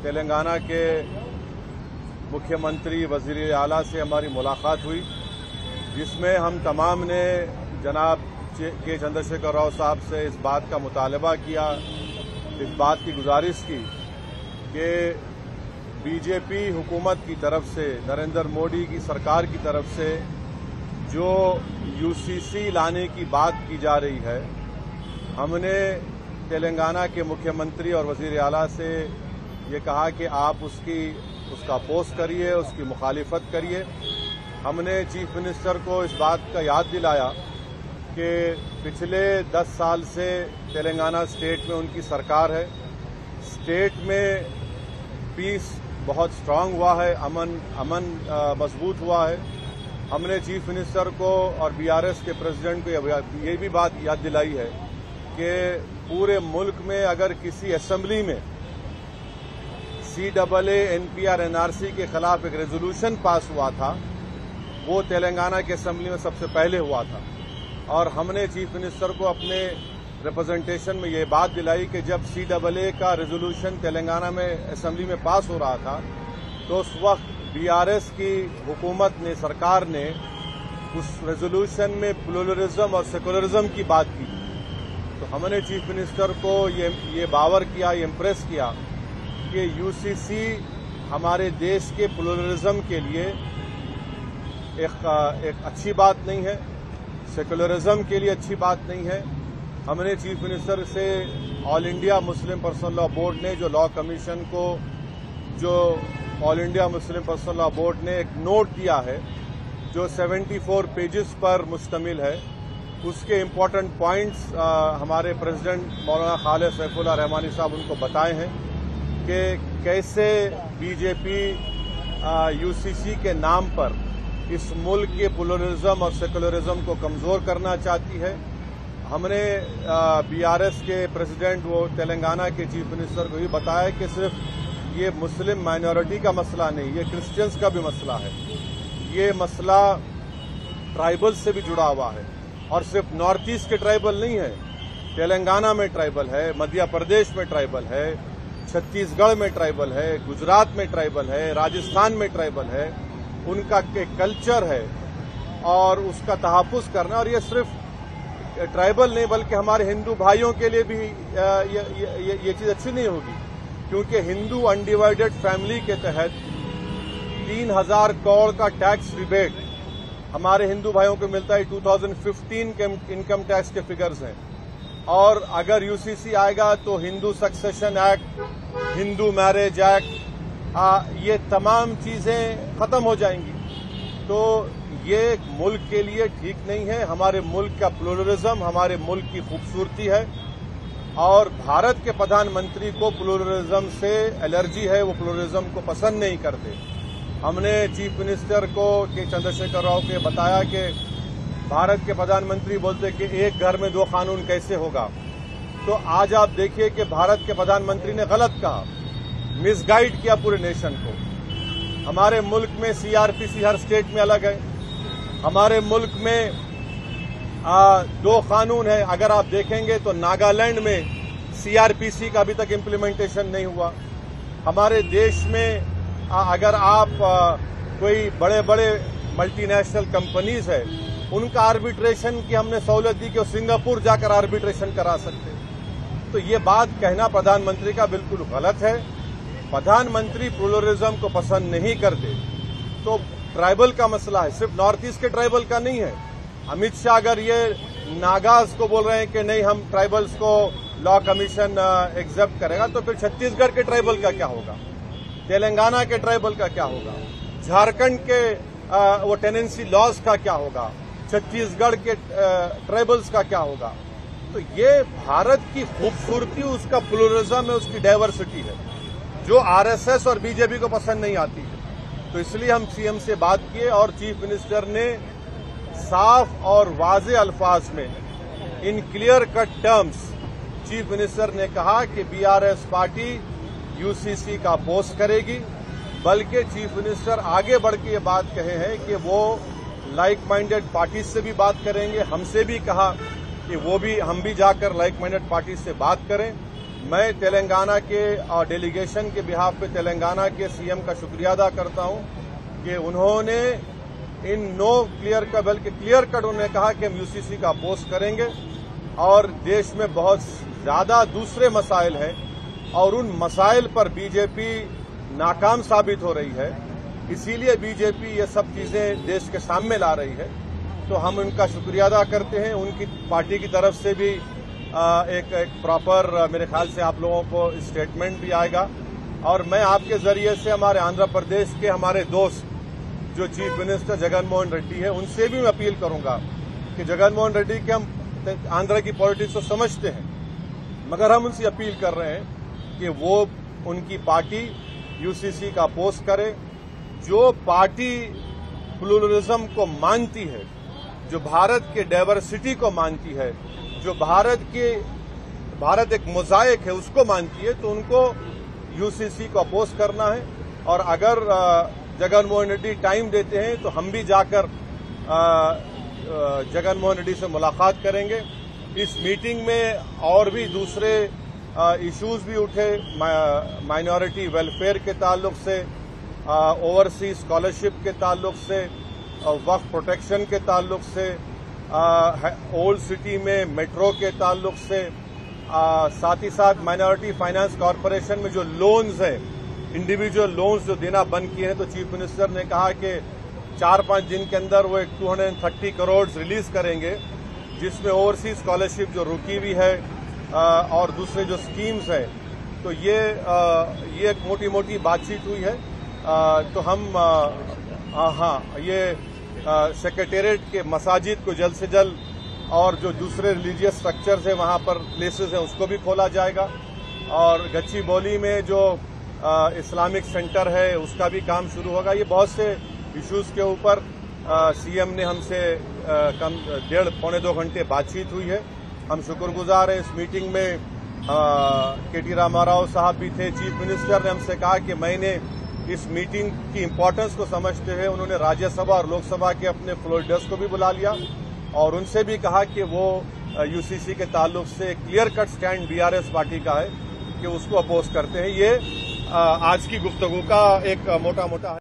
तेलंगाना के मुख्यमंत्री वज़ीर आला से हमारी मुलाकात हुई, जिसमें हम तमाम ने जनाब के चंद्रशेखर राव साहब से इस बात का मुतालबा किया, इस बात की गुजारिश की कि बीजेपी हुकूमत की तरफ से, नरेंद्र मोदी की सरकार की तरफ से जो यूसीसी लाने की बात की जा रही है, हमने तेलंगाना के मुख्यमंत्री और वज़ीर आला से ये कहा कि आप उसका अपोज करिए, उसकी मुखालिफत करिए। हमने चीफ मिनिस्टर को इस बात का याद दिलाया कि पिछले 10 साल से तेलंगाना स्टेट में उनकी सरकार है, स्टेट में पीस बहुत स्ट्रांग हुआ है, अमन मजबूत हुआ है। हमने चीफ मिनिस्टर को और बीआरएस के प्रेसिडेंट को ये भी बात याद दिलाई है कि पूरे मुल्क में अगर किसी असेंबली में CAA NPR NRC के खिलाफ एक रेजोल्यूशन पास हुआ था, वो तेलंगाना के असेंबली में सबसे पहले हुआ था। और हमने चीफ मिनिस्टर को अपने रिप्रेजेंटेशन में ये बात दिलाई कि जब CAA का रेजोल्यूशन तेलंगाना में असेंबली में पास हो रहा था, तो उस वक्त बीआरएस की हुकूमत ने, सरकार ने उस रेजोल्यूशन में प्लुरलिज्म और सेकुलरिज्म की बात की। तो हमने चीफ मिनिस्टर को ये बावर किया, ये इम्प्रेस किया कि यूसीसी हमारे देश के प्लुरलिज्म के लिए एक अच्छी बात नहीं है, सेकुलरिज्म के लिए अच्छी बात नहीं है। हमने चीफ मिनिस्टर से all India Muslim personal law board ने जो लॉ कमीशन को, जो all India Muslim personal law board ने एक नोट दिया है जो 74 पेजेस पर मुश्तमिल है, उसके इम्पोर्टेंट पॉइंट्स हमारे प्रेसिडेंट मौलाना खालिद सैफुल्लाह रहमानी साहब उनको बताए हैं कि कैसे बीजेपी यूसीसी के नाम पर इस मुल्क के प्लुरलिज्म और सेकुलरिज्म को कमजोर करना चाहती है। हमने बीआरएस के प्रेसिडेंट, वो तेलंगाना के चीफ मिनिस्टर को भी बताया कि सिर्फ ये मुस्लिम माइनॉरिटी का मसला नहीं, ये क्रिश्चियंस का भी मसला है। ये मसला ट्राइबल से भी जुड़ा हुआ है, और सिर्फ नॉर्थ ईस्ट के ट्राइबल नहीं है, तेलंगाना में ट्राइबल है, मध्य प्रदेश में ट्राइबल है, छत्तीसगढ़ में ट्राइबल है, गुजरात में ट्राइबल है, राजस्थान में ट्राइबल है। उनका कल्चर है और उसका तहफ़्फ़ुज़ करना। और ये सिर्फ ट्राइबल नहीं, बल्कि हमारे हिंदू भाइयों के लिए भी ये चीज़ अच्छी नहीं होगी, क्योंकि हिंदू अनडिवाइडेड फैमिली के तहत 3000 करोड़ का टैक्स रिबेट हमारे हिंदू भाइयों को मिलता है। 2015 के इनकम टैक्स के फिगर्स हैं। और अगर यूसीसी आएगा तो Hindu succession act, Hindu marriage act, ये तमाम चीजें खत्म हो जाएंगी। तो ये मुल्क के लिए ठीक नहीं है। हमारे मुल्क का प्लुरलिज्म हमारे मुल्क की खूबसूरती है, और भारत के प्रधानमंत्री को प्लुरलिज्म से एलर्जी है, वो प्लुरलिज्म को पसंद नहीं करते। हमने चीफ मिनिस्टर को के चंद्रशेखर राव के बताया कि भारत के प्रधानमंत्री बोलते कि एक घर में 2 कानून कैसे होगा। तो आज आप देखिए कि भारत के प्रधानमंत्री ने गलत कहा, मिसगाइड किया पूरे नेशन को। हमारे मुल्क में सीआरपीसी हर स्टेट में अलग है। हमारे मुल्क में 2 कानून है। अगर आप देखेंगे तो नागालैंड में सीआरपीसी का अभी तक इम्प्लीमेंटेशन नहीं हुआ। हमारे देश में अगर आप कोई बड़े बड़े मल्टीनेशनल कंपनीज है, उनका आर्बिट्रेशन की हमने सहूलत दी कि वो सिंगापुर जाकर आर्बिट्रेशन करा सकते। तो ये बात कहना प्रधानमंत्री का बिल्कुल गलत है। प्रधानमंत्री प्लुरलिज्म को पसंद नहीं करते। तो ट्राइबल का मसला है, सिर्फ नॉर्थ ईस्ट के ट्राइबल का नहीं है। अमित शाह अगर ये नागाज को बोल रहे हैं कि नहीं हम ट्राइबल्स को लॉ कमीशन एक्सेप्ट करेगा, तो फिर छत्तीसगढ़ के ट्राइबल का क्या होगा, तेलंगाना के ट्राइबल का क्या होगा, झारखंड के वो टेनेंसी लॉज का क्या होगा, छत्तीसगढ़ के ट्राइबल्स का क्या होगा। तो ये भारत की खूबसूरती, उसका प्लुरलिज्म है, उसकी डाइवर्सिटी है, जो आरएसएस और बीजेपी को पसंद नहीं आती है। तो इसलिए हम सीएम से बात किए और चीफ मिनिस्टर ने साफ और वाज़े अल्फाज में, in clear cut terms, chief minister ने कहा कि बीआरएस पार्टी यूसीसी का अपोज करेगी। बल्कि चीफ मिनिस्टर आगे बढ़ के ये बात कहे हैं कि वो लाइक माइंडेड पार्टी से भी बात करेंगे। हमसे भी कहा कि हम भी जाकर लाइक माइंडेड पार्टी से बात करें। मैं तेलंगाना के डेलीगेशन के बिहाफ पे तेलंगाना के सीएम का शुक्रिया अदा करता हूं कि उन्होंने इन नो क्लियर का बल्कि क्लियर कट उन्होंने कहा कि हम यूसीसी का अपोज करेंगे और देश में बहुत ज्यादा दूसरे मसाइल हैं और उन मसाइल पर बीजेपी नाकाम साबित हो रही है, इसीलिए बीजेपी ये सब चीजें देश के सामने ला रही है। तो हम उनका शुक्रिया अदा करते हैं। उनकी पार्टी की तरफ से भी एक प्रॉपर मेरे ख्याल से आप लोगों को स्टेटमेंट भी आएगा और मैं आपके जरिए से हमारे आंध्र प्रदेश के हमारे दोस्त जो चीफ मिनिस्टर जगन मोहन रेड्डी है उनसे भी मैं अपील करूंगा कि जगन मोहन रेड्डी के हम आंध्र की पॉलिटिक्स को समझते हैं, मगर हम उनसे अपील कर रहे हैं कि वो उनकी पार्टी यूसीसी का अपोज करे। जो पार्टी प्लूरलिज्म को मानती है, जो भारत के डाइवर्सिटी को मानती है, जो भारत एक मोज़ाइक है उसको मानती है, तो उनको यूसीसी को अपोज करना है। और अगर जगन मोहन रेड्डी टाइम देते हैं तो हम भी जाकर जगन मोहन रेड्डी से मुलाकात करेंगे। इस मीटिंग में और भी दूसरे इश्यूज भी उठे, माइनॉरिटी वेलफेयर के ताल्लुक से, ओवरसीज स्कॉलरशिप के ताल्लुक से, वक्फ प्रोटेक्शन के ताल्लुक से, ओल्ड सिटी में मेट्रो के ताल्लुक से, साथ ही साथ माइनॉरिटी फाइनेंस कॉरपोरेशन में जो लोन्स है, इंडिविजुअल लोन्स जो देना बंद किए हैं, तो चीफ मिनिस्टर ने कहा कि 4-5 दिन के अंदर वो एक 230 करोड़ रिलीज करेंगे, जिसमें ओवरसीज स्कॉलरशिप जो रुकी हुई है और दूसरे जो स्कीम्स है। तो ये एक मोटी मोटी बातचीत हुई है। तो हम ये सेक्रेटेरिएट के मसाजिद को जल्द से जल्द और जो दूसरे रिलीजियस स्ट्रक्चर्स हैं वहां पर प्लेसेस हैं उसको भी खोला जाएगा और गच्चीबौली में जो इस्लामिक सेंटर है उसका भी काम शुरू होगा। ये बहुत से इश्यूज के ऊपर सीएम ने हमसे कम 1.5-2 घंटे बातचीत हुई है। हम शुक्रगुजार हैं। इस मीटिंग में केटी रामाराव साहब भी थे। चीफ मिनिस्टर ने हमसे कहा कि मैंने इस मीटिंग की इम्पोर्टेंस को समझते हुए उन्होंने राज्यसभा और लोकसभा के अपने फ्लोर लीडर्स को भी बुला लिया और उनसे भी कहा कि वो यूसीसी के ताल्लुक से clear cut stand BRS party का है कि उसको अपोज करते हैं। ये आज की गुफ्तगू का एक मोटा मोटा